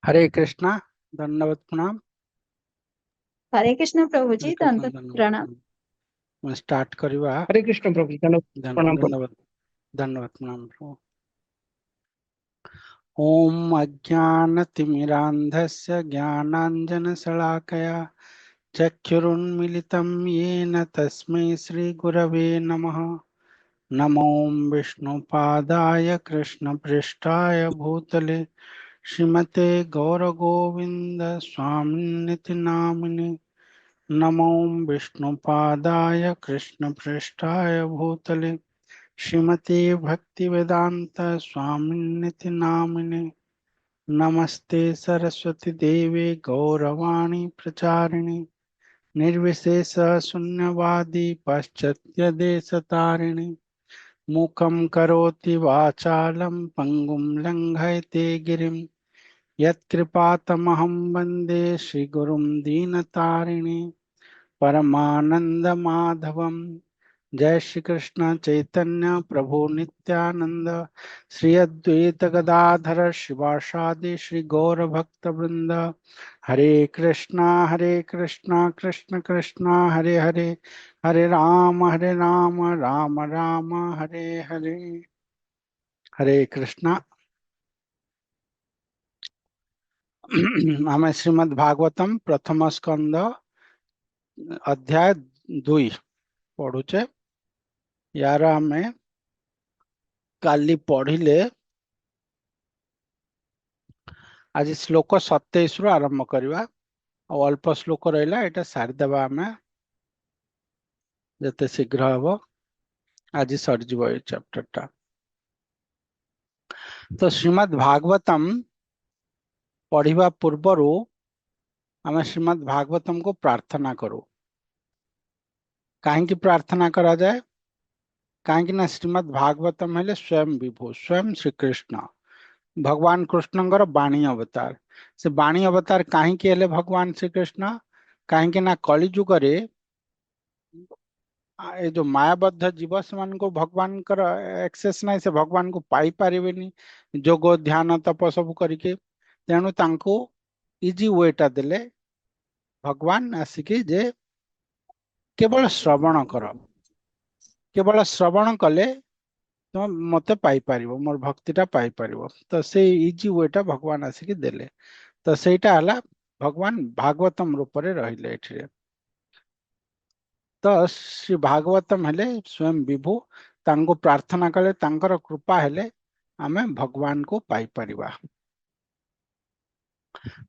हरे कृष्णा। दंडवत प्रणाम। हरे कृष्ण प्रभु हरे जी, कृष्णा दंड दंडवत प्रणाम। प्रणाम। मैं स्टार्ट करिवा। हरे कृष्ण प्रभु जी, प्रणाम प्रभु। दंडवत दंडवत प्रणाम प्रभु। ओम अज्ञानतिमिरान्धस्य ज्ञानाञ्जनशलाकया चक्षुरुन्मीलितं येन तस्मै श्रीगुरवे नमः। नमो विष्णुपादाय कृष्णपृष्ठाय भूतले श्रीमते गौरगोविन्द स्वामिनिति नामिने। नमो विष्णुपादाय कृष्णपृष्ठाय भूतले श्रीमते भक्तिवेदांत स्वामिनिति नामिने। नमस्ते सरस्वती देवे गौरवाणी प्रचारिणे निर्विशेष शून्यवादी पाश्चात्य देशतारिणे। मूकं करोति वाचालं पंगुं लंघयते गिरिं यत्कृपातमहं वन्दे श्रीगुरुं दीनतारिणे। परमानंद माधवम। जय श्री कृष्ण चैतन्य प्रभु नित्यानंद श्री अद्वैत गदाधर शिवासादि श्री गौर भक्त वृंद। हरे कृष्णा कृष्ण कृष्णा हरे हरे हरे राम राम राम हरे हरे। हरे कृष्णा। आम श्रीमद् भागवतम प्रथम स्कंद अध्याय 2 पढ़ुचे। यार आमे काली पढ़िले आज श्लोक 27 रु आरंभ करवा। अल्प श्लोक रहा यहाँ सारीदेवा आम जिते शीघ्र हम आज सरज ये चैप्टर टा। तो श्रीमद् भागवतम पढ़िबा पूर्वर आम श्रीमद् भागवतम को प्रार्थना करूँ। कहीं प्रार्थना करा जाए? कहीं श्रीमद् भागवतम हेले स्वयं विभु स्वयं श्रीकृष्ण भगवान कृष्णଙ୍କର बाणी अवतार। से बाणी अवतार कहीं भगवान श्रीकृष्ण कहीं कली जुगरे ये जो मायाबद्ध जीव से भगवान एक्सेस ना से भगवान को पाई पारे जोग ध्यान तप सब करके तेणु तांको इजी वेटा देले भगवान आसिकी जे केवल श्रवण कर। केवल श्रवण कले तुम मते पाई पारिबो मोर भक्तिटा पाई पारिबो। तो से इजी वेटा भगवान आसिकी देले। तो सेटा हला भगवान भागवतम रूप रे रहिले एठिरे। तो श्री भागवतम हेले स्वयं विभु तांको प्रार्थना कले तांकर कृपा हेले आमे भगवान को पाई परिबा।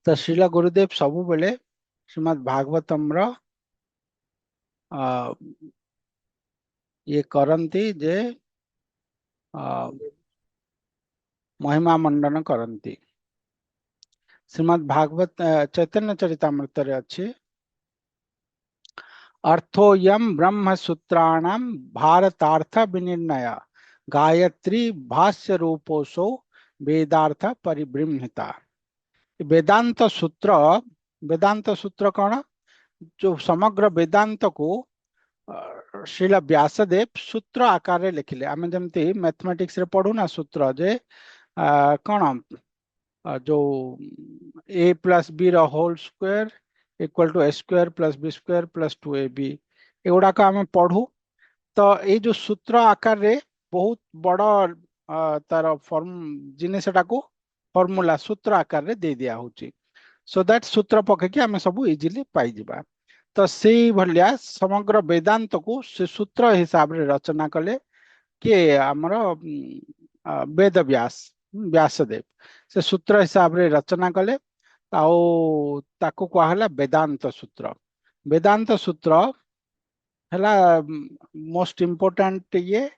तो श्रीला गुरुदेव सबु बेले श्रीमद् भागवतम रो ये करंती जे महिमा मंडन करंती। श्रीमद् भागवत चैतन्य चरितामृत रे अच्छी अर्थोयम ब्रह्म सूत्राणाम भारतार्थ विनिर्णय गायत्री भाष्य रूपोसो वेदार्थ परिबृंहिता। वेदांत सूत्र कौन? जो समग्र वेदांत को श्रील व्यासदेव सूत्र आकार रे लिखिले। आम जमती मैथमेटिक्स रे पढ़ू ना सूत्र जे कौन जो a plus b whole square equal to a square plus b square plus 2ab एगुड़ाक आम पढ़ू। तो ये जो सूत्र आकार रे बहुत बड़ तार फॉर्म जिनटा को फॉर्मूला सूत्र आकार रे दे दिया होची। सो दैट सूत्र पकईकि आम सब इजिली पाई जिबा। तो से भलिया समग्र वेदांत को से सूत्र हिसाब रे रचना कले किए आमर वेद व्यासदेव से सूत्र हिसाब रे रचना कले। ताको कहला वेदांत सूत्र। वेदांत सूत्र हैला मोस्ट इम्पोर्टेंट ये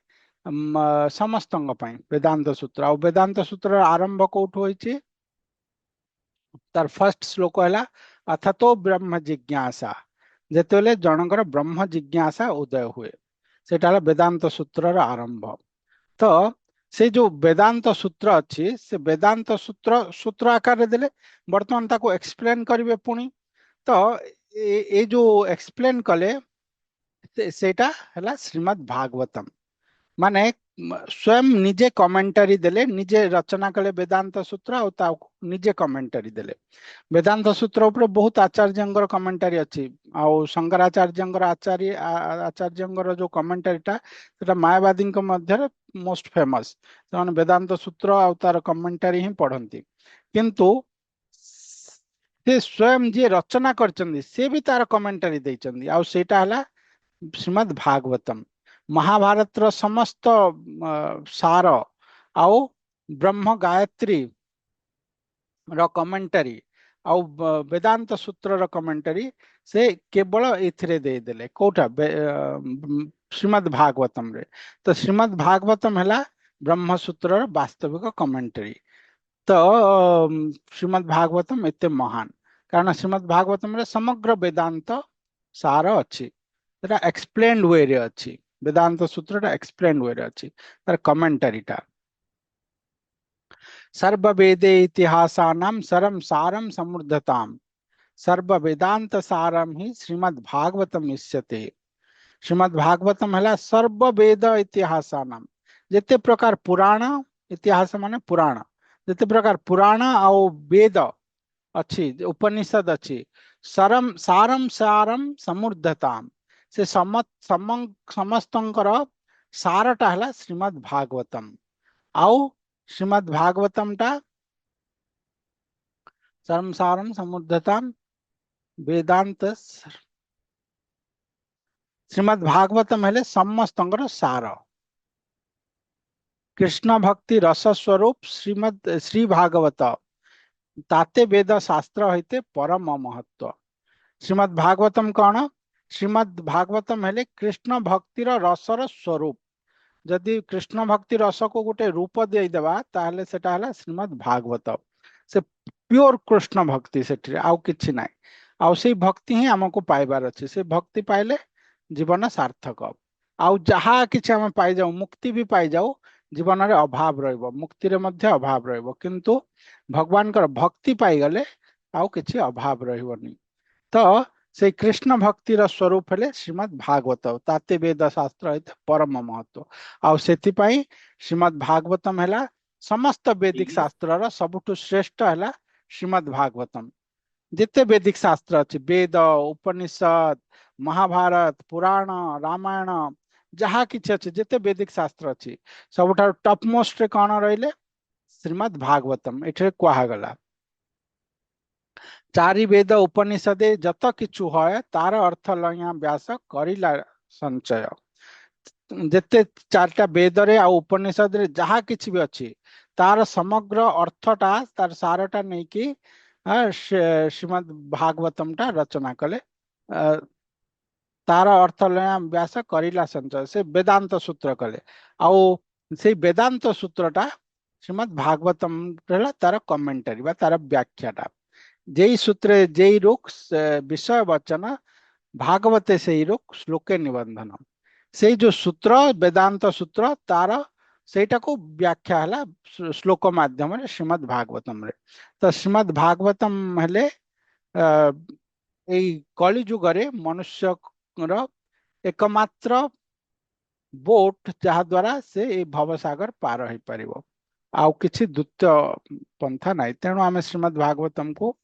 समस्त वेदांत सूत्र। आ वेदांत सूत्र आरंभ कौटू होइछि? तार फर्स्ट श्लोक है अथ तो ब्रह्म जिज्ञासा। जेतेले जनकर ब्रह्म जिज्ञासा उदय हुए सेटा वेदांत सूत्र आरंभ। तो से जो वेदांत सूत्र अच्छी से वेदांत सूत्र सूत्र आकार देले बर्तमान ताको एक्सप्लेन करिवे पुणी। तो ये जो एक्सप्लेन कले सेटा हला श्रीमद् भागवतम माने स्वयं निजे कमेंटरी देले, निजे रचना कले वेदांत सूत्र और निजे कमेंटरी देले। वेदांत सूत्र ऊपर बहुत आचार्यंगर कमेंटरी अच्छी, आउ शंकराचार्यंगर आचार्यंगर जो कमेंटरीटा सेटा मायावादी मध्य मोस्ट फेमस। से वेदांत सूत्र आउ तार कमेंटरी ही पढ़ती, किंतु से स्वयं जी रचना करचंदी से भी तार कमेंटरी देचंदी, आउ सेटा हला श्रीमद् भागवतम। महाभारत रो समस्त सार आउ ब्रह्म गायत्री रो कमेंटरी आउ वेदांत सूत्र रो कमेंटरी से केवल एथिरे दे देले कोटा श्रीमद् भागवतम रे। तो श्रीमद् भागवतम हला ब्रह्म सूत्र रो वास्तविक कमेंटरी। तो श्रीमद् भागवतम एते महान कारण श्रीमद् भागवतम रे समग्र वेदांत सार अच्छी, सेटा एक्सप्लेन्ड वे रे अच्छी। वेदांत सूत्रटा एक्सप्लेन्ड वे रे अच्छी, तार कमेंटरीटा सर्व वेदे इतिहासानां सरम सारम समृद्धताम सर्व वेदांत सारम ही श्रीमद् भागवतम इष्यते। श्रीमद् भागवतम हला सर्व वेद इतिहासानां, जेते प्रकार पुराण, इतिहास माने पुराण, जेते प्रकार पुराण आउ वेद अच्छी, उपनिषद अच्छी, सरम सारम सारम समृद्धताम से समस्तंकर सारटा हला श्रीमद् भागवतम। आउ श्रीमद् भागवतम टा सरम सारम समृद्धताम वेदांत श्रीमद् भागवतम हेले समस्तंकर सार। कृष्ण भक्ति रस स्वरूप श्रीमद् श्री भागवत ताते वेद शास्त्र होते परम महत्व। श्रीमद् भागवतम कौन? श्रीमद् भागवतम हेले कृष्ण भक्तिर रसर स्वरूप। जदि कृष्ण भक्ति रस को गोटे रूप दे देबा ताहले सेटा हला श्रीमद् भागवत। से प्योर कृष्ण भक्ति सेठी आउ किछि नाही, आउ से भक्ति ही हमको पाइबार अछि। से भक्ति पाइले जीवन सार्थक। आउ जहा किछि हम पाइ जाऊ, मुक्ति भी पाइ जाऊ, जीवन रे अभाव रहइबो, मुक्ति रे मध्य अभाव रहइबो, किंतु भगवान कर भक्ति पाइ गले आउ किछि अभाव रहइबोनी। तो से कृष्ण भक्तिर स्वरूप हेले श्रीमद् भागवत ताते वेद शास्त्र हित परम महत्व। आउ सेति पई श्रीमद् भागवतम हेला समस्त वैदिक शास्त्र सबुठु श्रेष्ठ हेला श्रीमद् भागवतम। जिते वैदिक शास्त्र अच्छे, वेद उपनिषद महाभारत पुराण रामायण जहाँ किछि अच्छे, जिते वैदिक शास्त्र अच्छे सबुठार टॉप मोस्ट रे कौन रहिले? श्रीमद् भागवतम। एठे कहागला चारि वेद उपनिषदे जत किछु है तार अर्थ लया व्यास करिला संचय। जेते चारटा वेद रे आ उपनिषद रे जहाँ किछि भी अच्छी तार समग्र अर्थटा तार सारटा नहीं कि श्रीमद् भागवतम टा रचना कले। तार अर्थ लया व्यास करिला संचय से वेदांत सूत्र कले। आउ से वेदांत सूत्रटा श्रीमद् भागवतम रहला तार कमेंटरी बा तार व्याख्याटा। जेई सूत्रे जेई रुक विषय वचन भागवते से रुक श्लोके निबंधन। से जो सूत्र वेदांत सूत्र तार सेटा को व्याख्या हला श्लोक माध्यम रे श्रीमद् भागवतम रे। तो श्रीमद् भागवतम हेले एई कली जुग रे मनुष्य रो एकमात्र बोट जहा द्वारा से ए भवसागर पार हो परिबो, आउ किछि द्वितीय पंथा नाही। तेणु आमे श्रीमद् भागवतम को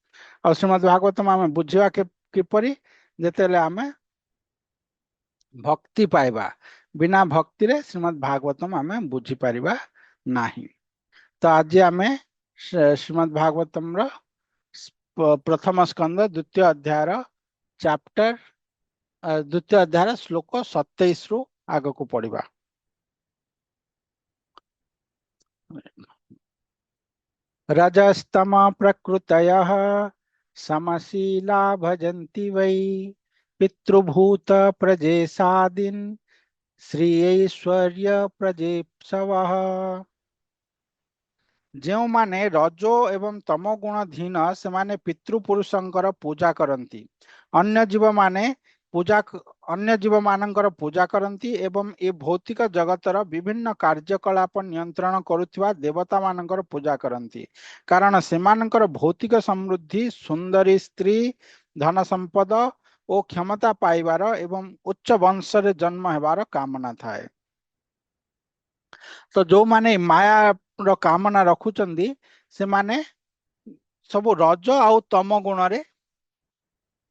और श्रीमद् भागवतम आमे बुझिवा के किपरि जेतेले आमे भक्ति पाइबा, बिना भक्ति रे श्रीमद् भागवतम आमे बुझी परिबा नाही। तो आज आमे श्रीमद् भागवतम रो प्रथम स्कंद द्वितीय अध्याय रो चैप्टर द्वितीय अध्याय श्लोक 27 रु आग को पढ़िबा। रजस्तम प्रकृतयः समशीला भजन्ति वै पितृभूत प्रजेशादीन श्रीऐश्वर्य प्रजेप्सवः। जो माने रजो एवं तमो गुण धीन से माने पितृपुरुषंकर पूजा करती, अन्य जीव माने पूजा अन्य जीव मानकर पूजा करती एवं ए भौतिक जगतर विभिन्न कार्यकलाप नियंत्रण करुवा देवता मानकर पूजा करती। कारण से मानकर भौतिक समृद्धि सुंदरी स्त्री धन संपद और क्षमता पाइबार एवं उच्च वंश रे जन्म हेबार कामना थाए। तो जो माने माया रो कामना रखुचंदी से माने सब रज आउ तम गुण रे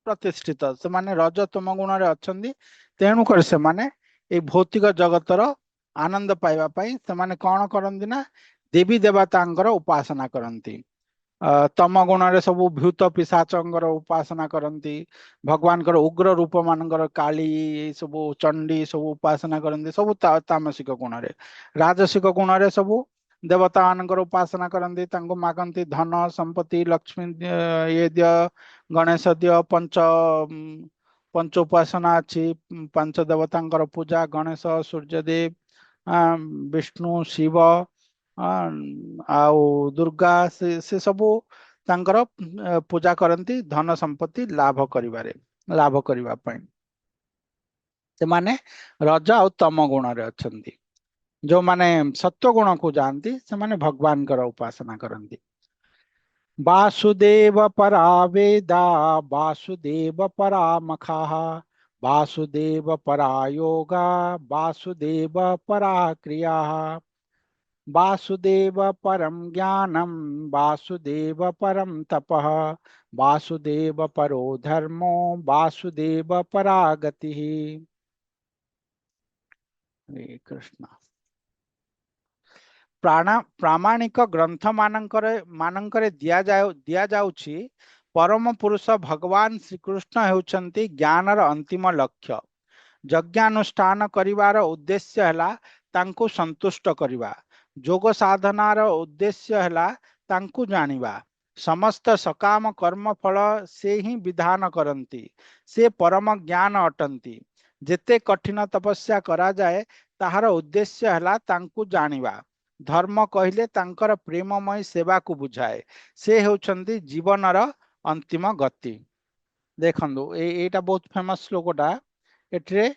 प्रतिष्ठित से माने रज तम गुण रे अछंदी तेणु कर से माने ए भौतिक जगतर आनंद पाइबा पई से माने कोन करंदी ना देवी देवतांकर उपासना करंती तम गुण रे सब भूत पिशाचंकर उपासना करंती भगवान कर उग्र रूप मानकर काली सब चंडी सब उपासना करंती सब तामसिक गुण रे राजसिक गुण रे सब देवता मानकर उपासना करंती तांको मागंती धन संपत्ति लक्ष्मी ये दिय गणेश दिय पंच उपासना अच्छी पंच देवतांकर पूजा गणेश सूर्यदेव विष्णु शिव आउ दुर्गा से सबू तांकर पूजा करती धन संपत्ति लाभ करिबा पई से माने रज आउ तम गुण रे अछंती जो माने सत्व गुण को जानती से माने भगवान कर उपासना करती वासुदेव परा वेदा वासुदेव परा मखाः वासुदेव परा योगा वासुदेव परा क्रियाः वासुदेव परम ज्ञानम वासुदेव परम तपः वासुदेव परो धर्मो वासुदेव परा गतिः। हरे कृष्ण। प्रामाणिक ग्रंथ मानंकरे दिया जाउछि परम पुरुष भगवान श्रीकृष्ण हेउछंती ज्ञानर अंतिम लक्ष्य यज्ञानुष्ठान करिवार उद्देश्य हला तांको संतुष्ट करिवा जोग साधनार उद्देश्य हला तांको जानिबा समस्त सकाम कर्म फल से ही विधान करंती से परम ज्ञान अटंती जेते कठिन तपस्या करा जाए ताहार उद्देश्य हला तांको जानिबा धर्म कहले तांकर प्रेममय सेवा को बुझाए से हेउछंती जीवनर अंतिम गति। देखंदु एटा बहुत फेमस श्लोकटा एठरे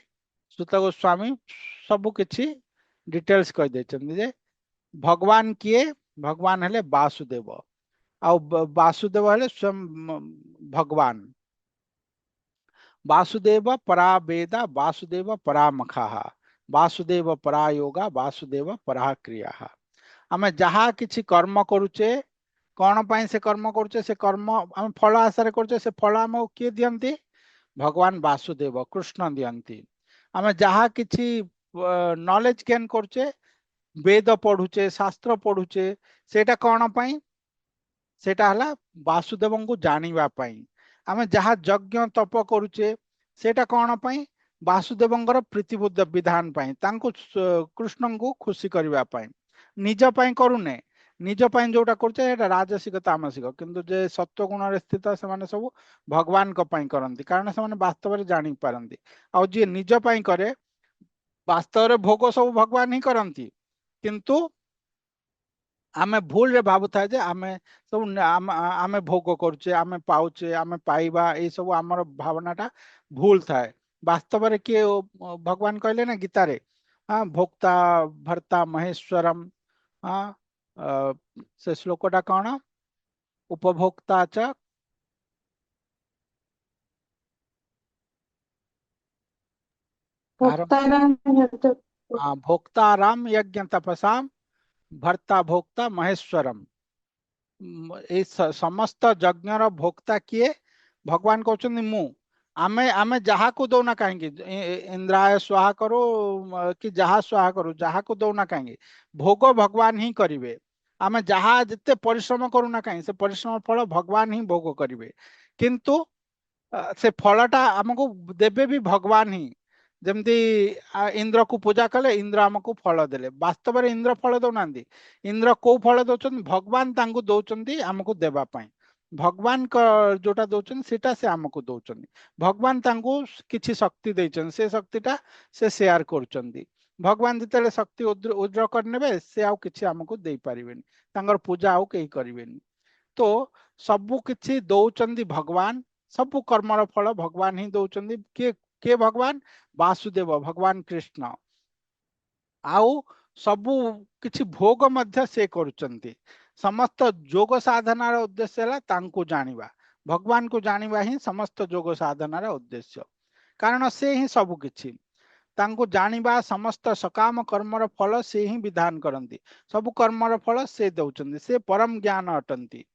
सुत गोस्वामी सबु किछि डिटेल्स कह देछंती जे भगवान किए भगवान हेले वासुदेव आ वासुदेव हेले स्वयं भगवान वासुदेव परा वेदा वासुदेव परा मखाः वासुदेव परा योगा वासुदेव परा क्रिया आमे जहा किछि कर्म करूचे कौन पाई से कर्म करूचे से कर्म आम फल आशा करूचे से फल आम किए दियंती भगवान वासुदेव कृष्ण दियंती आमे जहा किछि नॉलेज गेन करूचे वेद पढ़ुचे शास्त्र पढ़ुचे सेटा कौन पाई सेटा हला वासुदेव को जानिबा पाई आमे जहा यज्ञ तप करूचे सेटा कौन पाई वासुदेवंकर प्रीतिबुद्ध विधान पाई तांको कृष्ण को खुशी करबा पाई निज पाई करूने निज पाई जोटा करछे एटा राजसिक तामसिक किंतु जे सत्व गुण रे स्थित से माने सब भगवान को पाई करंती कारण से माने वास्तव रे जानि पारंती आ जे निज पाई करे वास्तव रे भोग सब भगवान ही करंती किंतु आमे भूल रे भाबु था जे आमे सब आमे भोग करछे आमे पाउचे आमे पाइबा ए सब हमर भावनाटा भूल थाए वास्तव रे के भगवान कहले ना गीता रे हाँ भोक्ता भर्ता महेश्वरम हाँ से श्लोकटा कौन उपभोक्ता च भोक्ताराम यज्ञ तपसाम भर्ता भोक्ता महेश्वरम समस्त यज्ञर भोक्ता किए भगवान कहते मु आमे आमे जहा को दौना कहेंगे इंद्राय स्वाहा करो कि जहा स्वाहा करो जहा को दौना कहेंगे भोग भगवान ही करिवे आमे जहा जिते परिश्रम करूना कहीं से परिश्रम फल भगवान ही भोग करिवे किंतु से फलटा हमको देवे भी भगवान ही जमती इंद्र को पूजा कले इंद्र हमको फल देले वास्तव में इंद्र फल दौना इंद्र को फल दौरान भगवान तांको दौरान हमको देवा पाई भगवान का जोटा दौरान सेटा से हमको दौरान भगवान तांको किछि शक्ति देचन से शक्तिटा से शेयर करचंदी भगवान जिते शक्ति उद्र करने से आउ किछि हमको दे पारिबेनी तांगर पूजा आउ कहीं करिवेनी तो सबु किछि दौचंदी भगवान सबु कर्मर फल भगवान ही दौचंदी के भगवान वासुदेव भगवान कृष्ण आउ सबु किछि भोग मध्य से करुचंती समस्त जोग साधनार उद्देश्य है तांको जानिबा भगवान को जानिबा ही समस्त जोग साधनार उद्देश्य कारण से ही सबु किछि तांको जानिबा समस्त सकाम कर्मर फल से ही विधान करती सब कर्मर फल से दौरान से परम ज्ञान अटंती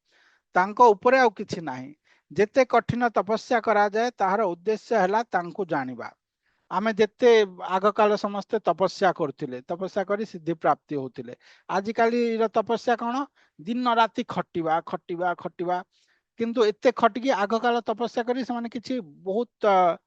तांको उपरे आउ किछि नाही जेते कठिन तपस्या करा जाए ताहार उद्देश्य हैला तांको जानिबा आमे जेते आग काल समस्ते तपस्या करथिले तपस्या करी सिद्धि प्राप्ति होतिले आजिकाली र तपस्या कौन दिन राति खटिबा खटिबा खटिबा किंतु एते खटिकी आग काल तपस्या करी से माने किछि बहुत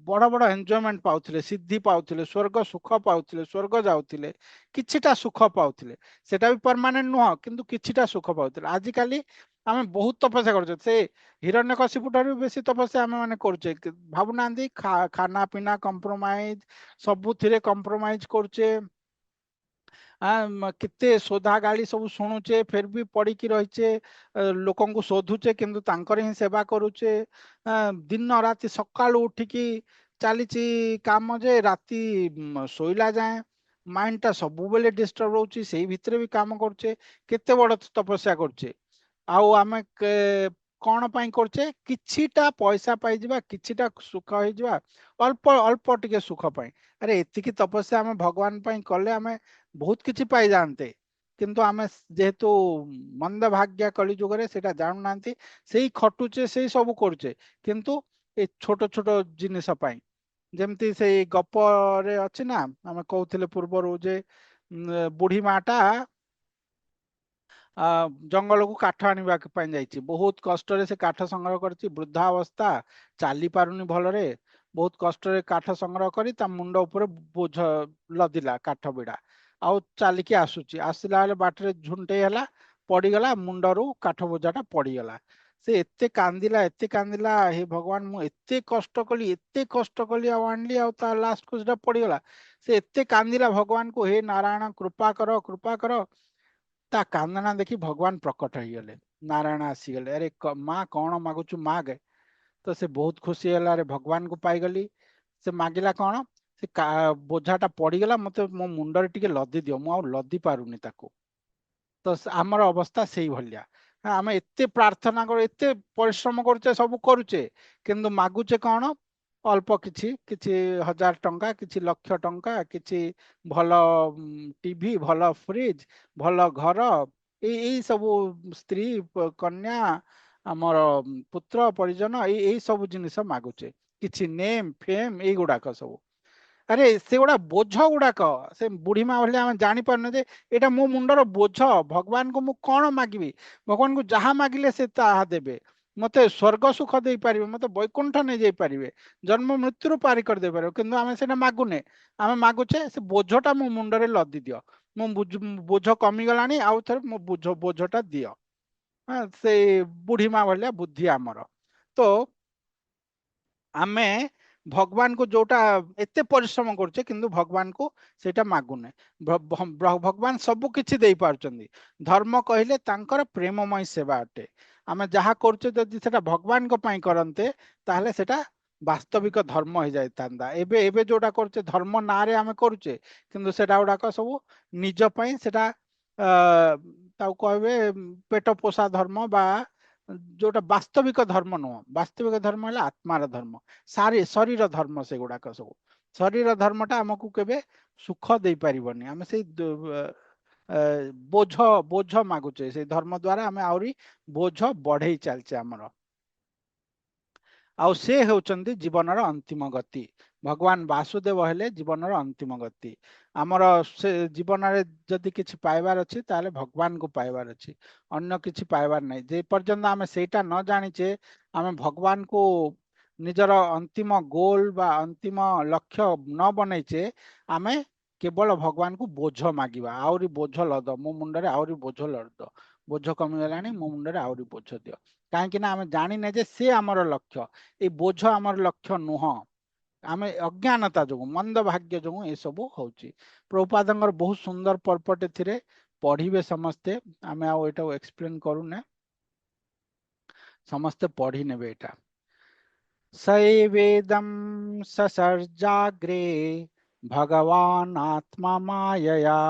बड़ बड़ एंजॉयमेंट पाउथिले सिद्धि पाउथिले स्वर्ग सुख पाउथिले स्वर्ग जाउथिले किछिटा सुख पाउथिले सेटा भी परमानेंट नुह किंतु किछिटा सुख पाउथिले आजिकाली आमे बहुत तपस्या करछे से हिरण्यकशिपु ठाରୁ बेसी तपस्या आमे माने करछे भाबुनांदी खाना पीना कंप्रोमाइज सबुथिरे कंप्रोमाइज करछे केते सोधा गाली सब शुणुचे फिर भी पड़ी की रहीचे लोकन को शोधुचे किंतु तांकर ही सेवा करूचे दिन राति सकाळु उठिकी चलीची काम जे राति शोइला जाए माइंड टा सबु बेले डिस्टर्ब रहउची सेही भितरे भी काम करछे केते बड़ तपस्या करछे आउ आमे कौन पाई करछे किछिटा पैसा पाई जिबा किछिटा सुख होई जिबा अल्प अल्प टिके सुख पाई अरे एतिकी तपस्या आमे भगवान पाई कले आमे बहुत किछि पाई जानते किंतु आमे जेहेतु मंद भाग्य कली जुगरे सेटा जानु नांती सेही खटुचे सेही सब करछे किंतु ए छोट छोट जिनिस पाई जेमती से गप रे अछि ना आमे कहउथिले पूर्व जे बुढ़ी माटा जंगल को काठ आनिबा ପାଇଁ ଯାଇଛି बहुत कष्ट रे से काठ संग्रह करछि वृद्धा अवस्था चाली पारुनी भलरे बहुत कष्ट रे काठ संग्रह करी ता मुंड ऊपर बोझ लदिला काठ बिडा आउ चालिकी आसुची आसिला बेले बाटरे झुंटे हला पड़ीगला मुंडरू काठ बोझाटा पड़ीगला से एते कांदिला हे भगवान मु एते कष्ट कली आनली आ ता लास्ट को सेटा पड़ीगला से एते कांदिला भगवान को हे नारायण कृपा कर ता कांदना देखी भगवान प्रकट होगले नारायण आसीगले अरे माँ कौन मागुचु मागे तो से बहुत खुशी है अरे भगवान को पाईगली से मागिला कौन से बोझाटा पड़ीगला मत मो मुंडरे टिके लदी दियो मु लदी पारुनी ताको तो आमर अवस्था से भलिया आम एते प्रार्थना कर एते परिश्रम करुचे सब करुचे किंतु मागुचे कौन अल्प किछि किछि 1000 टंका किछि लक्ष टंका किछि भल टीवी भल फ्रिज भल घर यही सब स्त्री कन्या आमर पुत्र परिजन यही सब जिनिस मागुचे किछि नेम फेम यही गुड़ाक सब अरे से गुड़ा बोझ गुड़ाक से बुढ़ी माँ भाई आम जापारे जे यहाँ मो मुंडर बोझ भगवान को मुझे कौन मागिबी भगवान को जहाँ मागिले से ताहा देबे मते स्वर्ग सुख दे पारे मते वैकुंठ नहीं जाई पारे जन्म मृत्यु पारी कर दे पारे किंतु आमे सेना मागुने आमे मागुचे से बोझटा मो मुंडरे लदी दियो मो बोझ कमी गलानी आउ थरे मो बोझटा दियो से बुढ़ी माँ भाई बुद्धि आमर तो आमे भगवान को जोटा एते परिश्रम करछे किंतु भगवान को सेटा मागुने भगवान सब किछि देई पारचंदी धर्म कहिले तांकर प्रेममय सेवा अटे आमे जहा करछे जदि सेटा भगवान को पई करन्ते ताहले सेटा वास्तविक धर्म हो जाय तांदा एबे एबे जोटा करछे धर्म नारे आमे करछे किंतु सेटा उडाक सब निज पई सेटा ताऊ कहबे पेट पोषा धर्म बा जोटा वास्तविक धर्म नुह वास्तविक धर्म है आत्मार धर्म सारी शरीर धर्म से गुड़ाक सब शरीर धर्मटा आमको केबे सुख दे पारिबनी आमे से बोझ बोझ मागुचे से धर्म द्वारा आमे आउरी बोझ बढ़ई चलचे आमर आउ से होचंदी जीवनर अंतिम गति भगवान वासुदेव हेले जीवनर अंतिम गति आमर से जीवन रे जदि किछि पाइबार अछि ताले भगवान को पाइबार अछि अन्य किछि पाइबार नै जे पर्यंत आमे सेटा न जानिचे आमे भगवान को निजर अंतिम गोल बा अंतिम लक्ष्य न बनैचे आमे केवल भगवान को बोझ मागिबा आउरी बोझ लद मो मुंडरे आउरी बोझ लद बोझ कमी गलानी मो मुंडरे आउरी बोझ दियो काहेकि ना आमे जानि नै जे से आमर लक्ष्य ए बोझ आमर लक्ष्य नुह आमे अज्ञानता जो मंद भाग्य जो ये सब होची प्रभुपादंगर बहुत सुंदर पर्पट थिरे पढ़िबे समस्ते आमे आ एटा एक्सप्लेन करूने समस्ते पढ़ी नेबे एटा सैवेदं ससर्जाग्रे भगवान आत्मा मायया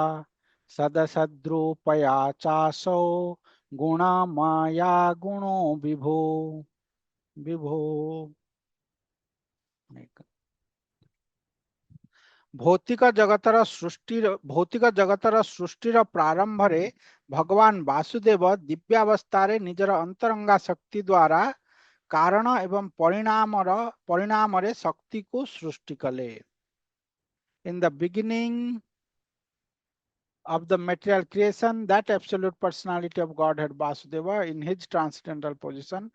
सदसद्रूपया चासो गुणमाया गुणो विभो विभो भौतिक जगतर सृष्टिर प्रारंभ रे भगवान वासुदेव दिव्यावस्था निजर अंतरंगा शक्ति द्वारा कारण एवं परिणाम रे शक्ति को सृष्टि कले। In the beginning of the material creation, that absolute personality of Godhead Vasudeva in his transcendental position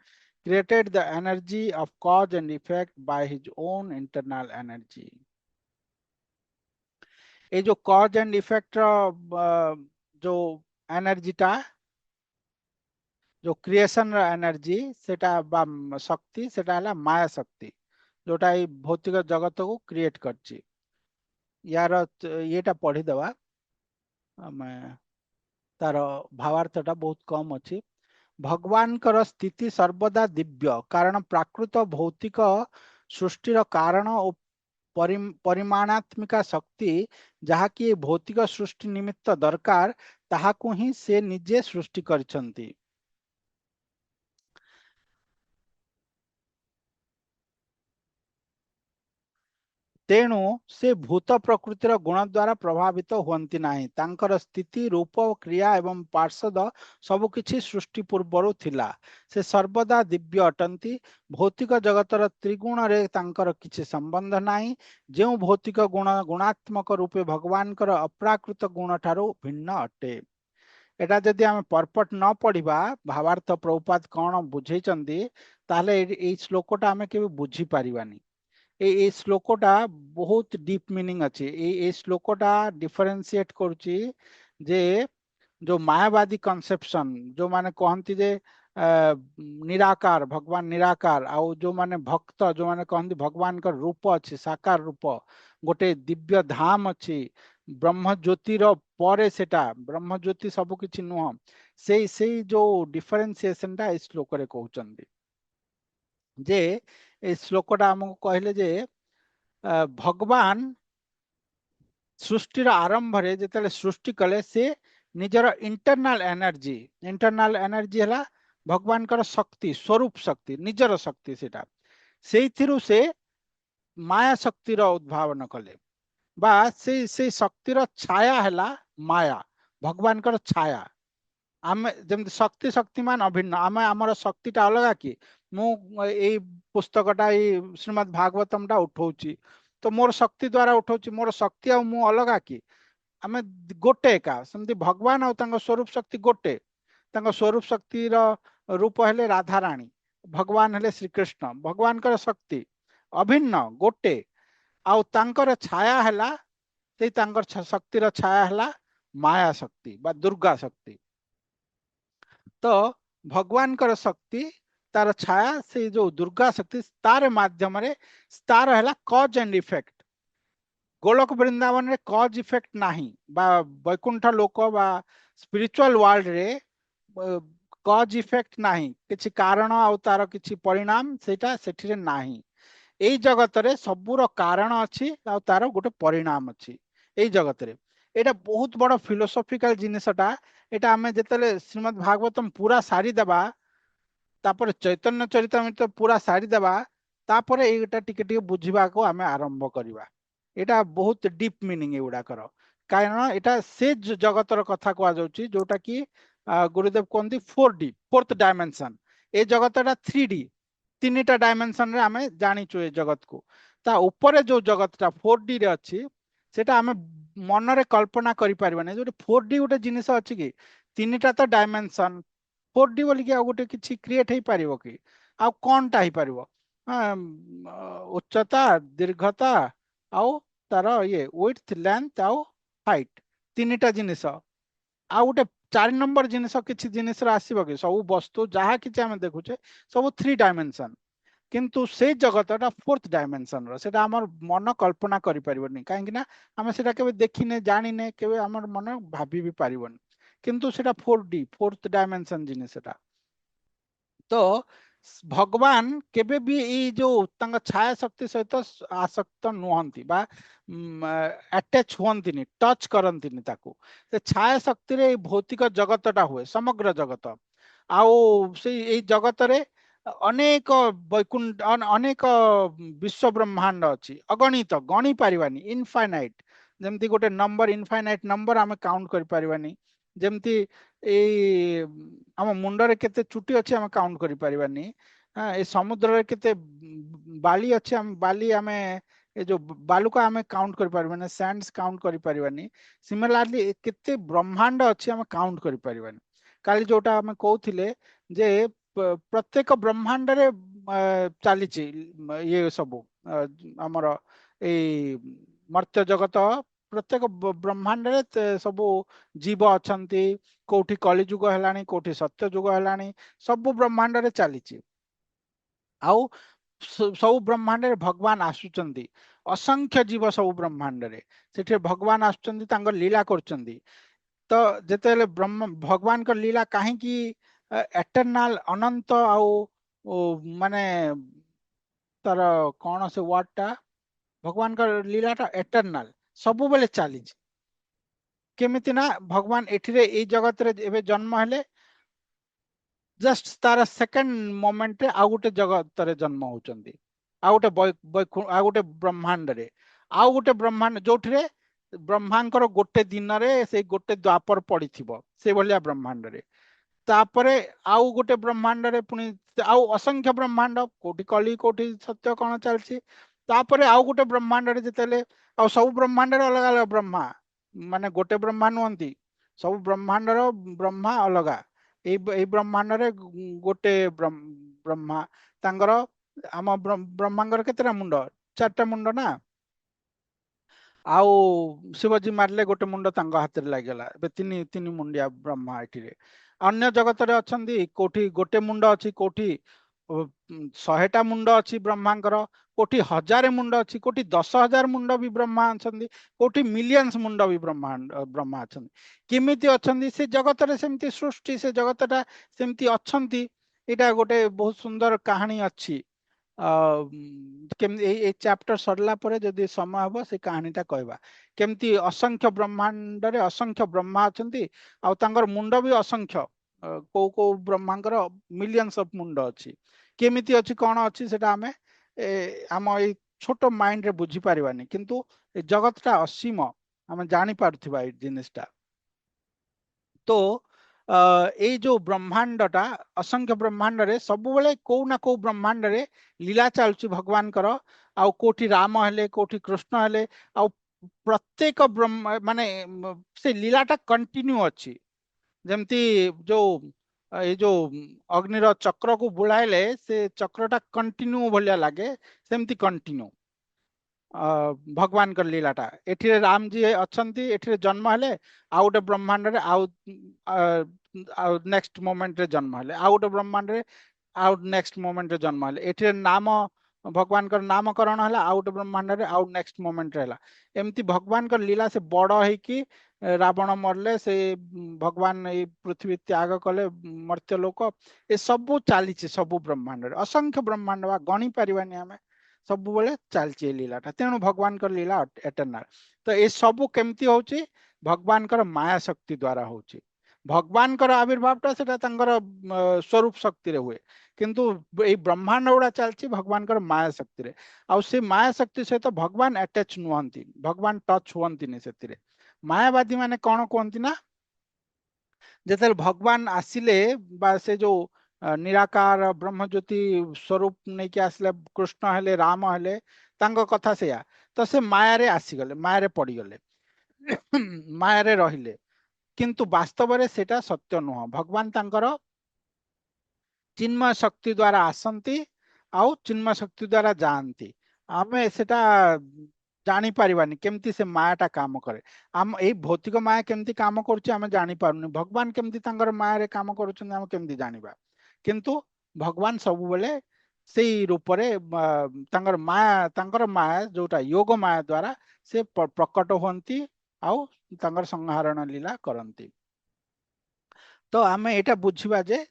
created the energy of cause and effect by his own internal energy. ये जो cause and effect जो energy टा जो creation energy सेटा शक्ति सेटा हला माया शक्ति जोटा ई भौतिक जगत को क्रिएट करची। यार येटा पढ़ी दवा मैं तार भावार्थटा बहुत कम अच्छी। भगवान कर स्थिति सर्वदा दिव्य कारण प्राकृत भौतिक सृष्टिर कारण और परिमाणात्मिका शक्ति जहाँकि भौतिक सृष्टि निमित्त दरकार ताहाकु ही से निजे सृष्टि करछंती। तेणु से भूत प्रकृतिर गुण द्वारा प्रभावित हुअंती नाही। तांकर स्थिति रूप क्रिया एवं पार्षद सबकिछि सृष्टि पूर्वरु थिला। से सर्वदा दिव्य अटंती। भौतिक जगतर त्रिगुण रे तांकर किछि संबंध नाही। जेउ भौतिक गुण गुणात्मक रूपे भगवानकर अप्राकृत गुण ठारो भिन्न अटे। एटा जदि आमे परपट न पढ़िबा भावार्थ प्रभुपाद कोन बुझैचंदी ताले एई श्लोकटा आमे केबे बुझी पारिबानी। ए श्लोकटा बहुत डीप मीनिंग अच्छे। ए श्लोकटा डिफरेंशिएट करुची जे जो मायावादी कंसेप्शन जो माने कहती जे निराकार भगवान निराकार आउ जो माने भक्त जो माने कहती भगवान का रूप अच्छी साकार रूप गोटे दिव्य धाम अच्छी ब्रह्म ज्योतिर परे सेटा ब्रह्म ज्योति सब किछि नुह से जो डिफरेंशिएशन टा इस श्लोक रे कहउचंदी जे ए श्लोकटा हमको कहले जे भगवान सृष्टिर आरंभ रे जेतले सृष्टि कले से निजर इंटरनल एनर्जी हला भगवान कर शक्ति स्वरूप शक्ति निजर शक्ति सेटा सेइथिरु से माया शक्तिर उद्भावन कले बा से शक्तिर छाया हला माया भगवान कर छाया। आमे जमति शक्ति शक्तिमान अभिन्न आमे हमर शक्तिटा अलगा कि मु ए पुस्तकटा ए श्रीमद् भागवतम टा उठौची तो मोर शक्ति द्वारा उठौची मोर शक्ति आ मु अलगा कि आमे गोटे का समति भगवान आ तांग स्वरूप शक्ति गोटे तांग स्वरूप शक्ति रो रूप हेले राधा रानी भगवान हेले श्री कृष्ण भगवान कर शक्ति अभिन्न गोटे आ तांकर छाया हला ते तांकर शक्ति रो छाया हला माया शक्ति बा दुर्गा शक्ति। तो भगवान कर शक्ति तार छाया से जो दुर्गा शक्ति तार माध्यम रे तार हला cause and effect. Golok Vrindavan रे कॉज इफेक्ट नाही बा वैकुंठ लोक बा स्पिरिचुअल वर्ल्ड रे कॉज इफेक्ट नाही किछि कारण आ तार किछि परिणाम सेटा सेठी रे नाही। एई जगत रे सबुर कारण अछि आ तार गोटे परिणाम अछि एई जगत रे। एटा बहुत बड़ फिलोसॉफिकल जिनिसटा एटा हमें जेतले श्रीमद् भागवतम पूरा सारी देबा तापर चैतन्य चरितामृत पूरा सारी देबा तापर एटा टिके टिके बुझिबा को हमें आरंभ करिबा। एटा बहुत डीप मीनिंग एउडा कर कारण एटा से जगतर कथा को जाउची जोटा कि गुरुदेव कोंदी 4D फोर्थ डायमेंशन ए जगतटा 3D तीनटा डायमेंशन रे हमें जानिचो ए जगत को ता ऊपर जो जगतटा 4D रे अछि सेटा हमें मन रे कल्पना करि परिबानी जो 4D गोटे जिनिस अछि कि तीनटा तो डायमेंशन 4D बोली कि आ गोटे किछि क्रिएट हे परिबो कि आ कोनटा हे परिबो उच्चता दीर्घता आउ तार ये विड्थ लेंथ आउ हाइट तीनटा जिनिस आ गोटे 4 नंबर जिनिस किछि जिनिस रा आसीबो कि सब वस्तु जहा किछि हम देखुचे सब 3 डायमेंशन किंतु से जगतटा 4th डायमेंशन रो सेटा हमर मन कल्पना करि परिबनी काहे कि ना हम सेटा केबे देखिने जानिने केबे हमर मन भाबी भी परिबनी किंतु सेटा 4D 4th डायमेंशन जिनिस सेटा। तो भगवान केबे भी ई जो तंग छाया शक्ति सहित आसक्त नुहंती बा अटैच हुअंतीनी टच करंतीनी ताकू से छाया शक्ति रे भौतिक जगतटा हुए समग्र जगत आउ से एई जगत रे अनेक वैकुंठ अनेक विश्व ब्रह्मांड अच्छी अगणित गणी पारिबानी इनफाइनाइट जमती गोटे नंबर इनफाइनाइट नंबर आमे काउंट करि पारिबानी जमती ए हम मुंडरे केते चुटी अछि आमे काउंट करि पारिबानी ए समुद्र रे केते बाली अछि हम बाली आमे ए जो बालुका आमे काउंट करि पारिबानी सैंड्स काउंट करि पारिबानी सिमिलरली केते ब्रह्मांड अछि आमे काउंट करि पारिबानी काली जोटा आमे कहउथिले जे प्रत्येक ब्रह्मांड रे चलीची ये सब हमर ए मर्त्य जगत प्रत्येक ब्रह्मांड रे सब जीव अछंती कोठी कली जुग हेलानी कोठी सत्य जुग हेलानी सब ब्रह्मांड रे चलीची आउ सब ब्रह्मांड रे भगवान आसुचंदी असंख्य जीव सब ब्रह्मांड रे सेठे भगवान आसुचंदी तांगर लीला करचंदी तो जेतेले ब्रह्म भगवान का लीला कहीं की एटर्नाल अनंत माने तार कौन से वर्ड टा भगवान का लीला टा एटर्नाल सब बेले चली केमिति ना भगवान एठिरे ए जगत रे एबे जन्म हेले जस्ट तार सेकंड मोमेंट रे आ गोटे जगत रे जन्म होचंदी आ गोटे आ गोटे ब्रह्मांड रे आ गोटे ब्रह्मांड जोठिरे ब्रह्मांकर गोटे दिन रे से गोटे द्वापर पड़िथिबो से भलिया ब्रह्मांड रे तापरे आउ गोटे ब्रह्मांड रे पुनी आउ असंख्य ब्रह्मांड कोठी कली कोठी सत्य कौन चलछि तापरे आउ गोटे ब्रह्मांड रे जेतेले आ सब ब्रह्मांड रे अलग अलग ब्रह्मा माने गोटे ब्रह्मा नुहंती सब ब्रह्मांड रो ब्रह्मा अलगा ए ब्रह्मांड रे गोटे ब्रह्मा तांगर आम ब्रह्मांगर केतेटा मुंड चारटा मुंड ना आउ शिवजी मारले गोटे मुंड तांग हाथ रे लागला बे तीन तीन मुंडिया ब्रह्मा एठी रे अन्य जगत रे अछंदी कोठी गोटे मुंड अछि कोठी 100टा मुंड अछि ब्रह्मांकर कोठी 1000 मुंड अछि कोठी 10,000 मुंड भी ब्रह्मा अछंदी कोठी मिलियंस मुंड भी ब्रह्मा अछंदी किमिति अछंदी से जगत रे सेमति सृष्टि से जगतटा सेमति अछंती एटा गोटे बहुत सुंदर कहानी अछि ए चैप्टर सरला परे जदि समय हबो से कहानीटा कहबा केमती असंख्य ब्रह्मांड रे असंख्य ब्रह्मा अछंती आ तांगर मुंड भी असंख्य को को ब्रह्मांकर मिलियंस ऑफ मुंड अछि केमिति अछि कोन अछि सेटा हमें हम ए छोट माइंड रे बुझी पारिबानी किंतु ए जगतटा असीम हम जानि पारथिबा ए जिनिसटा तो ये जो ब्रह्मांडटा असंख्य ब्रह्मांड रे सब बेले को ना को ब्रह्मांड रे लीला चलुची भगवान कर आउ कोठी राम हेले कोठी कृष्ण हेले आउ प्रत्येक ब्रह्म माने से लीलाटा कंटिन्यू अछि जेमती जो ये जो अग्निर चक्र को बुलाइले से चक्रटा कंटिन्यू भलिया लागे सेमती कंटिन्यू भगवान कर लीलाटा एठी राम जी अछंती एठी जन्म हेले आ गोटे ब्रह्मांड रे आउ नेक्स्ट मोमेंट रे जन्म हेले आ गोटे ब्रह्मांड रे आउ नेक्स्ट मोमेंट रे जन्म हेले एठी नाम भगवान कर नामकरण हला आ गोटे ब्रह्मांड रे आउ नेक्स्ट मोमेंट रे हला एमती भगवान कर लीला से बड़ है कि रावण मरले से भगवान ए पृथ्वी त्याग कले मर्त्य लोक ए सब चली सब ब्रह्मांड रे असंख्य ब्रह्मांड बा गणी पारिबानी हमें सब बेले चलची लीलाटा तेणु भगवान कर लीला एटर्नाल तो ये सब केमती होची भगवान कर माया शक्ति द्वारा होची भगवान कर आविर्भावटा सेटा तांगर स्वरूप शक्ति रे हुए किंतु ए ब्रह्मांड गुड़ा चलची भगवान कर माया शक्ति रे आ से माया शक्ति सहित तो भगवान अटैच नुहंती भगवान टच हुअंती ने सेतिरे मायावादी माने कौन कहती ना जेते भगवान आसिले बा से जो निराकार ब्रह्मज्योति स्वरूप नहीं कि आसले कृष्ण हेले राम हेले तांको कथा सेया तो से माया रे आसीगले माया रे पड़ीगले माया रे रहिले किंतु वास्तव रे सेटा सत्य नुह भगवान तांकर चिन्मय शक्ति द्वारा आसंती आउ चिन्मय शक्ति द्वारा जानती आमे सेटा जानी पारिबानी केमती से मायाटा काम करे आम ए भौतिक माया केमती काम करूची आमे जानी पारुनी भगवान केमती तांकर माया रे काम करूछन आमे केमती जानिबा किंतु भगवान सब बेले सेई रूप रे तांकर माया जोटा योग माया द्वारा से प्रकट होंती आउ तांकर संहारण लीला करंती तो आमे एटा बुझिबा जे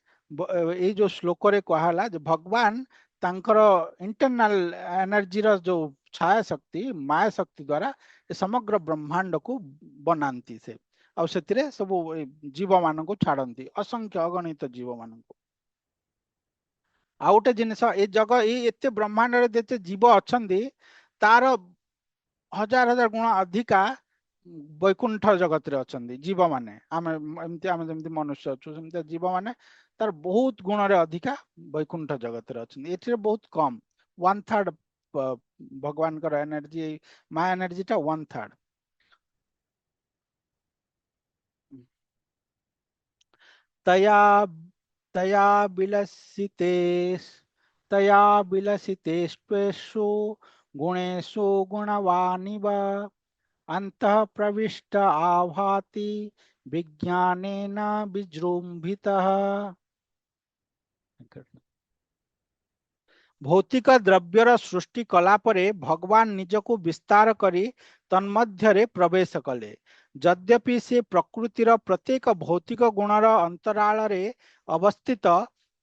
ए जो श्लोक रे कहला जे भगवान तांकर इंटरनल एनर्जी रो जो छाया शक्ति माया शक्ति द्वारा समग्र ब्रह्मांड को बनाती से आ सेतिरे सब जीव मान को छाड़ती असंख्य अगणित जीव मान को ଆଉ ଗୋଟେ ଜିନିଷ ଏ ଜଗ ଏଇ ଏତେ ବ୍ରହ୍ମାଣ୍ଡରେ ଯେତେ ଜୀବ ଅଛନ୍ତି ତାର हजार हजार गुण अधिका वैकुंठ जगत रे अछंदी जीव माने आमे एमती आमे जेमती मनुष्य अछु सेमती जीव माने तार बहुत गुण रे अधिका वैकुंठ जगत रे अछंदी एथिरे बहुत कम 1/3 भगवान कर एनर्जी माया एनर्जी टा 1/3 तया तया विलसिते तया विलसितेष्वेषु गुणेषु गुणवानिव अंतः प्रविष्ट आभाति विज्ञानेन विजृंभितः। भौतिक द्रव्यर सृष्टि कला परे भगवान निजको विस्तार करी तन्मध्यरे प्रवेश कले। यद्यपि से प्रकृतिर प्रत्येक भौतिक गुणर अंतराल रे अवस्थित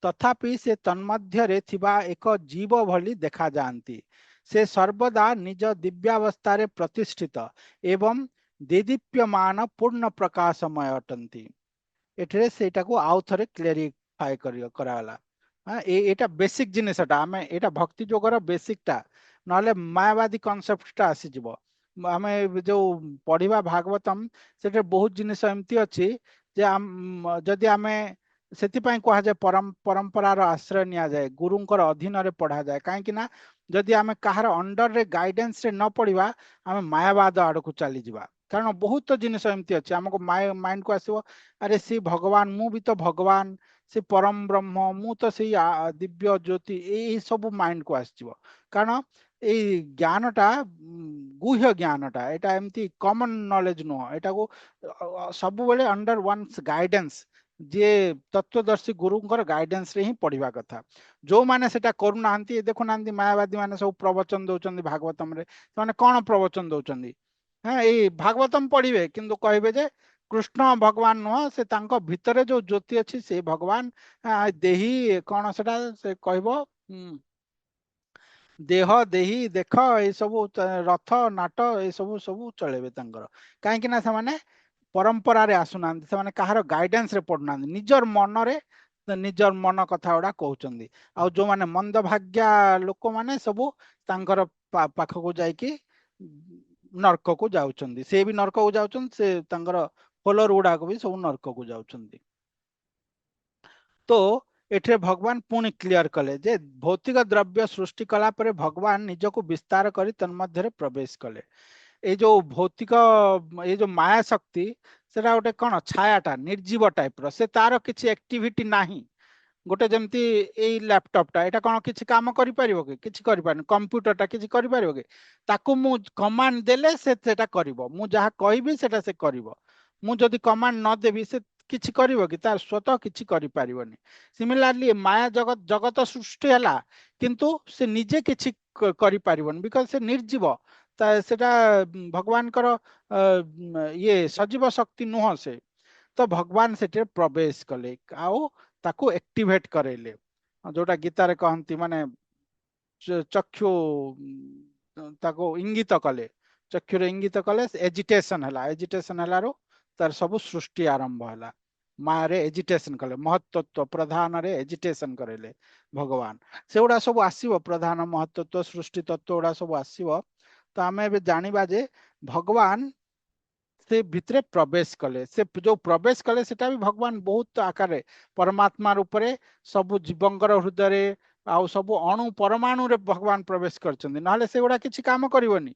तथापि से तन्मध्यरे थिबा एक जीव भली देखा जाती। से सर्वदा निज दिव्यावस्था रे प्रतिष्ठित एवं देदीप्यमान पूर्ण प्रकाशमय अटंती। एठरे सेटाको आउ थरे क्लेरिफाई कराला। हाँ एटा बेसिक जिनिसटा आमे एटा भक्ति जोगर बेसिकटा नले मायावादी कॉन्सेप्टटा आसी जिवो। आमे जो पढ़िबा भागवतम सेटे बहुत जिनिस एमती अछि जे जदि आमे सेति पय कहा जाय परंपरार आश्रय निया जाय गुरुंकर अधीन रे पढ़ा जाय काहे ना जदि आमे कहार अंडर रे गाइडेंस रे न पढ़िबा आमे मायावाद आड़को चली जिबा कारण बहुत जिनिस एमती अछि हमको माइंड को आसीबो अरे सी भगवान मु भी तो भगवान से परम ब्रह्म मु तो से दिव्य ज्योति यही सब माइंड को आसजिवो कारण এই জ্ঞানটা গুহ্য জ্ঞানটা এটা এমতি কমন নলেজ নুহ এটাକୁ ସବୁବେଳେ अंडर वन्स गाइडेंस जे तत्वदर्शी गुरुंकर गाइडेंस रे ही पढ़िबा कथा जो माने सेटा करू नाहंती देखु नाहंती मायावादी माने सब प्रवचन दउचंदी भागवतम रे माने कोन प्रवचन दउचंदी हाँ ये भागवतम पढ़िबे किंतु कहबे जे कृष्ण भगवान नुह से तांको भितरे जो ज्योति अछि से भगवान देही कौन सेटा से कहबो देह देही देख ये सब रथ नाट ये सब सब चलेबे तांकर काहे ना से परंपरा रे आसुना से कहार गाइडेंस रे पढ़ुना निजर मन रे निजर मन कथा गुड़ा कहउचंदी आ जो माने मंद भाग्या लोक माने सब तांकर पाख को जाइकी नरक को जाउचंदी से भी नरक को जाउचंदी से तांकर फॉलोअर गुड़ा को भी सब नरक को जाउचंदी। तो एठे भगवान पुणी क्लियर कले जे भौतिक द्रव्य सृष्टि कला परे भगवान निजको विस्तार करी तन्मध्यरे प्रवेश कले। ए जो भौतिक ए जो माया शक्ति सेटा गोटे कौन छायाटा निर्जीव टाइप रो से तार किछि एक्टिविटी नाही गोटे जमती एई लैपटॉपटा एटा कौन किछि काम करि परिबो कि किछि करि पारन कंप्यूटरटा किछि करि परिबो कि ताकू मु कमांड देले से सेटा करिवो मु जहा कहबी सेटा से करिवो मु जदि कमांड न देबी से किछि करिवो कि तार स्वतः किछि करि परिबोनी। सिमिलरली माया जगत जगत सृष्टि हला किंतु से निजे किछि करि परिबोनी बिकॉज़ से निर्जीव सेटा भगवान कर ये सजीव शक्ति नुह से तो भगवान से प्रवेश कले आउ ताकू एक्टिवेट करेले जोटा गीता रे कहंती माने चक्षु ताको इंगित कले चक्षु रे इंगित कले एजिटेशन हला रो तार सब सृष्टि आरंभ हला मारे एजिटेशन कले महत्त्व प्रधान रे एजिटेशन करेले भगवान से गुड़ा सब आसीबो प्रधान महत्त्व सृष्टि तत्व गुड़ा सब आसीबो। तो आमे बे जानिबा जे भगवान से भितरे प्रवेश कले से जो प्रवेश कले सेटा भी भगवान बहुत आकार परमात्मा रूप रे सब जीवंकर हृदय रे आउ सब अणु परमाणु रे भगवान प्रवेश करछन्ती नहले से गुडा किछि काम करिवनी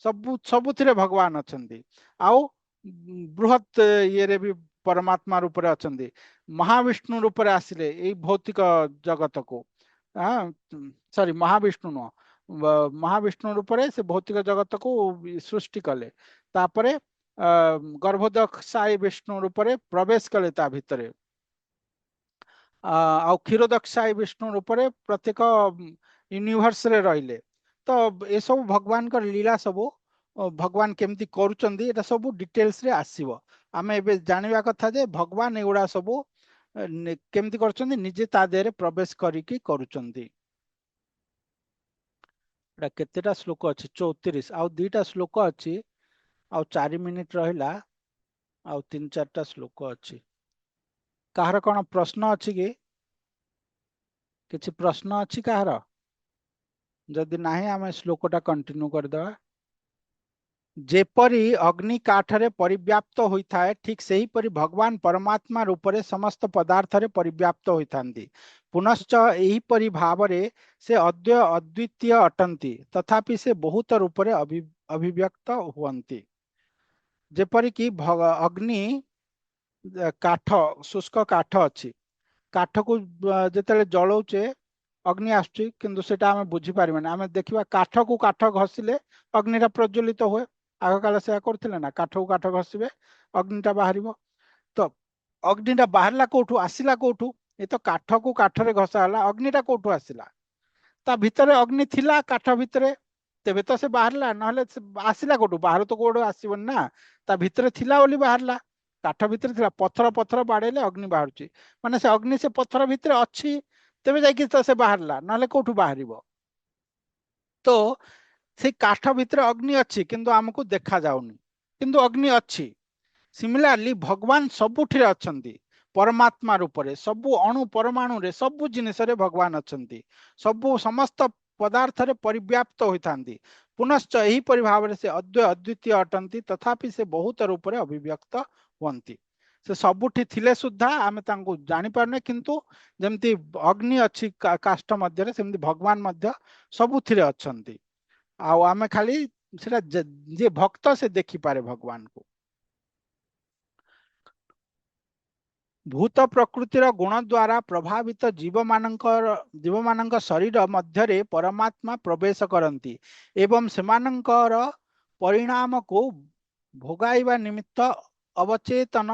सब सबुथिरे भगवान अछन्ती आउ बृहत ये रे भी परमात्मा रूप रे अछन्ती महाविष्णु रूप रे आसिले एई भौतिक जगत को हाँ सॉरी महाविष्णु न महाविष्णु रूप रे से भौतिक जगत को सृष्टि कले तापरे गर्भोदक्षाई विष्णु रूप रे प्रवेश कले ता भितरे आ क्षीरोदक्षाई विष्णु रूप रे प्रत्येक यूनिवर्स रे रहिले तो ए सब भगवान कर लीला सब भगवान केमती करूचंदी एटा सब डिटेल्स रे आसीबो आमे एबे जानिबा कथा जे भगवान एगुडा सब केमती करचंदी निजे ता देरे प्रवेश करिकी करूचंदी। एटा केतेटा श्लोक अछि 34 आ दुईटा श्लोक अछि आ 4 मिनिट रहिला आ 3-4टा श्लोक अछि। कहार कौन प्रश्न अछि कि କିଛି ପ୍ରଶ୍ନ ଅଛି କାହାର? ଯଦି ନାହିଁ ଆମେ ଶ୍ଲୋକଟା କଣ୍ଟିନ୍ୟୁ କରିଦେବା। ଯେପରି ଅଗ୍ନି କାଠରେ ପରିବ୍ୟାପ୍ତ ହୋଇଥାଏ ଠିକ୍ ସେହିପରି ଭଗବାନ ପରମାତ୍ମା ରୂପରେ ସମସ୍ତ ପଦାର୍ଥରେ ପରିବ୍ୟାପ୍ତ ହୋଇଥାନ୍ତି। ପୁନଶ୍ଚ ଏହିପରି ଭାବରେ ସେ ଅଦ୍ୱିତୀୟ ଅଟନ୍ତି, ତଥାପି ସେ ବହୁତ ରୂପରେ ଅଭିବ୍ୟକ୍ତ ହୁଅନ୍ତି। ଯେପରିକି ଅଗ୍ନି କାଠ, ଶୁଷ୍କ କାଠ ଅଛି, କାଠକୁ ଯେତେବେଳେ ଜଳଉଛେ ଅଗ୍ନି ଆସୁଛି, କିନ୍ତୁ ସେଟା ଆମେ ବୁଝିପାରିବାନି। ଆମେ ଦେଖିବା କାଠକୁ କାଠ ଘଷିଲେ ଅଗ୍ନିଟା ପ୍ରଜ୍ୱଲିତ ହୁଏ। ଆଗକାଳ ସେୟା କରୁଥିଲେ ନା, କାଠକୁ କାଠ ଘଷିବେ ଅଗ୍ନିଟା ବାହାରିବ। ତ ଅଗ୍ନିଟା ବାହାରିଲା କୋଉଠୁ, ଆସିଲା କୋଉଠୁ? ଏ ତ କାଠକୁ କାଠରେ ଘଷା ହେଲା, ଅଗ୍ନିଟା କୋଉଠୁ ଆସିଲା? ତା ଭିତରେ ଅଗ୍ନି ଥିଲା କାଠ ଭିତରେ, ତେବେ ତ ସେ ବାହାରିଲା, ନହେଲେ ଆସିଲା କୋଉଠୁ? ବାହାରୁ ତ କୋଉଠୁ ଆସିବନି ନା, ତା ଭିତରେ ଥିଲା ବୋଲି ବାହାରିଲା। କାଠ ଭିତରେ ଥିଲା, ପଥର ବାଡେଇଲେ ଅଗ୍ନି ବାହାରୁଛି, ମାନେ ସେ ଅଗ୍ନି ସେ ପଥର ଭିତରେ ଅଛି, ତେବେ ଯାଇକି ତ ସେ ବାହାରିଲା, ନହେଲେ କୋଉଠୁ ବାହାରିବ? ତ ସେ କାଠ ଭିତରେ ଅଗ୍ନି ଅଛି, କିନ୍ତୁ ଆମକୁ ଦେଖା ଯାଉନି, କିନ୍ତୁ ଅଗ୍ନି ଅଛି। ସିମିଲାରଲି ଭଗବାନ ସବୁଠିରେ ଅଛନ୍ତି, ପରମାତ୍ମା ରୂପରେ ସବୁ ଅଣୁ ପରମାଣୁରେ, ସବୁ ଜିନିଷରେ ଭଗବାନ ଅଛନ୍ତି, ସମସ୍ତ ପଦାର୍ଥରେ ପରିବ୍ୟାପ୍ତ ହୋଇଥାନ୍ତି। ପୁନଶ୍ଚ ଏହିପରି ଭାବରେ ସେ ଅଦ୍ୱିତୀୟ ଅଟନ୍ତି, ତଥାପି ସେ ବହୁତ ରୂପରେ ଅଭିବ୍ୟକ୍ତ ହୁଅନ୍ତି। ସେ ସବୁଠି ଥିଲେ ସୁଦ୍ଧା ଆମେ ତାଙ୍କୁ ଜାଣିପାରୁନେ, କିନ୍ତୁ ଯେମିତି ଅଗ୍ନି ଅଛି କାଷ୍ଠ ମଧ୍ୟରେ, ସେମିତି ଭଗବାନ ମଧ୍ୟ ସବୁଥିରେ ଅଛନ୍ତି। ଆଉ ଆମେ ଖାଲି ସେଟା ଯିଏ ଭକ୍ତ ସେ ଦେଖିପାରେ ଭଗବାନଙ୍କୁ। ଭୂତ ପ୍ରକୃତିର ଗୁଣ ଦ୍ୱାରା ପ୍ରଭାବିତ ଜୀବମାନଙ୍କ ଶରୀର ମଧ୍ୟରେ ପରମାତ୍ମା ପ୍ରବେଶ କରନ୍ତି ଏବଂ ସେମାନଙ୍କର ପରିଣାମକୁ ଭୋଗାଇବା ନିମିତ୍ତ ଅବଚେତନ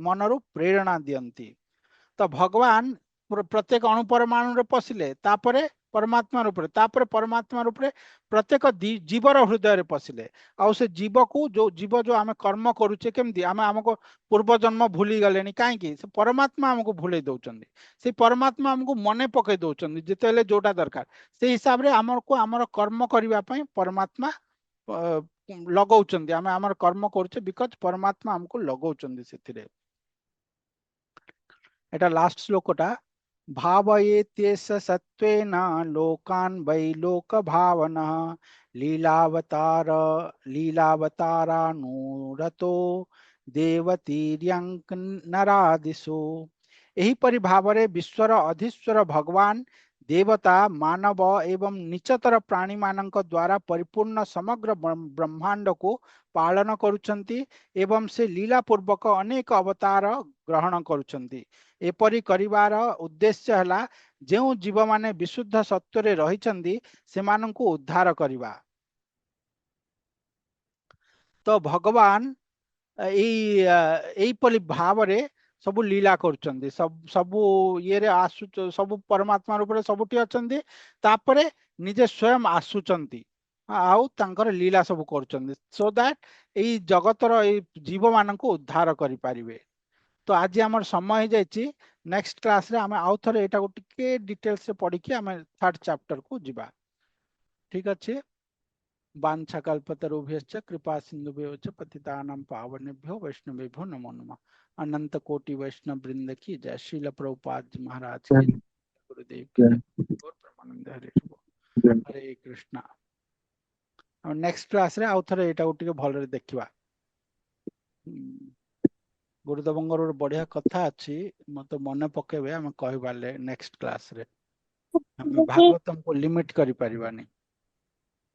ମନରୁ ପ୍ରେରଣା ଦିଅନ୍ତି। ତ ଭଗବାନ ପ୍ରତ୍ୟେକ ଅଣୁ ପରମାଣୁରେ ପଶିଲେ, ତାପରେ ପରମାତ୍ମା ରୂପରେ, ତାପରେ ପରମାତ୍ମା ରୂପରେ ପ୍ରତ୍ୟେକ ଜୀବର ହୃଦୟରେ ପଶିଲେ। ଆଉ ସେ ଜୀବକୁ ଯୋଉ ଆମେ କର୍ମ କରୁଛେ, କେମିତି ଆମେ ଆମକୁ ପୂର୍ବ ଜନ୍ମ ଭୁଲି ଗଲେଣି, କାହିଁକି? ସେ ପରମାତ୍ମା ଆମକୁ ଭୁଲେଇ ଦଉଛନ୍ତି, ସେଇ ପରମାତ୍ମା ଆମକୁ ମନେ ପକେଇ ଦଉଛନ୍ତି ଯେତେବେଳେ ଯୋଉଟା ଦରକାର। ସେଇ ହିସାବରେ ଆମକୁ ଆମର କର୍ମ କରିବା ପାଇଁ ପରମାତ୍ମା ଲଗଉଛନ୍ତି। ଆମେ ଆମର କର୍ମ କରୁଛେ ବିକଜ ପରମାତ୍ମା ଆମକୁ ଲଗଉଛନ୍ତି ସେଥିରେ। এটা লাস্ট শ্লোকটা, ভাবয়েত্যেষ সত্ত্বেন লোকান বৈ লোক ভাবনঃ লীলাবତାरानुरतो देवतीर्यंक नरादिषु। एहिपरि भावरे विश्वर अधीश्वर भगवान देवता मानव एवं नीचतर प्राणी मानक द्वारा परिपूर्ण समग्र ब्रह्मांड को पालन करुछंती एवं से लीला पूर्वक अनेक अवतार ग्रहण करुछंती। एपरि करिवार उद्देश्य हला जेउ जीव माने विशुद्ध सत्वरे रहिछंती सेमानंकु उद्धार करिवा। तो भगवान एपरि भावरे सबु लीला करुछंती, सबु ये आसु, सबु परमात्मा रूप सबुठी अछंती, तापरे निजे स्वयं आसुचंती आउ तांकर लीला सब करुछंती, सो दैट एई जगतर एई जीव मानंकु उद्धार करि पारिबे। तो आज आमर समय जाइए, नेक्स्ट क्लास रे आमे आउ थरे एटा टिके डिटेल्स से पढ़ी कि आमे थर्ड चैप्टर को जिबा। ठीक अच्छे। वाञ्छाकल्पतरुभ्यश्च कृपा सिन्धुभ्यो च पतितानां पावनेभ्यो वैष्णवेभ्यो नमो नमः। अनंत कोटि वैष्णव वृंद की जय। श्रील प्रभुपाद जी महाराज की जय। गुरुदेव की जय। गौर प्रेमानंद हरे कृष्णा। नेक्स्ट क्लास रे आउ थरे एटा टिके भलरे देखिबा। गुरुदेवंगर बढ़िया कथा अच्छी, मत मन पकेबे, आम कहबाले नेक्स्ट क्लास रे। हम भागवतम को लिमिट करि परिबानी।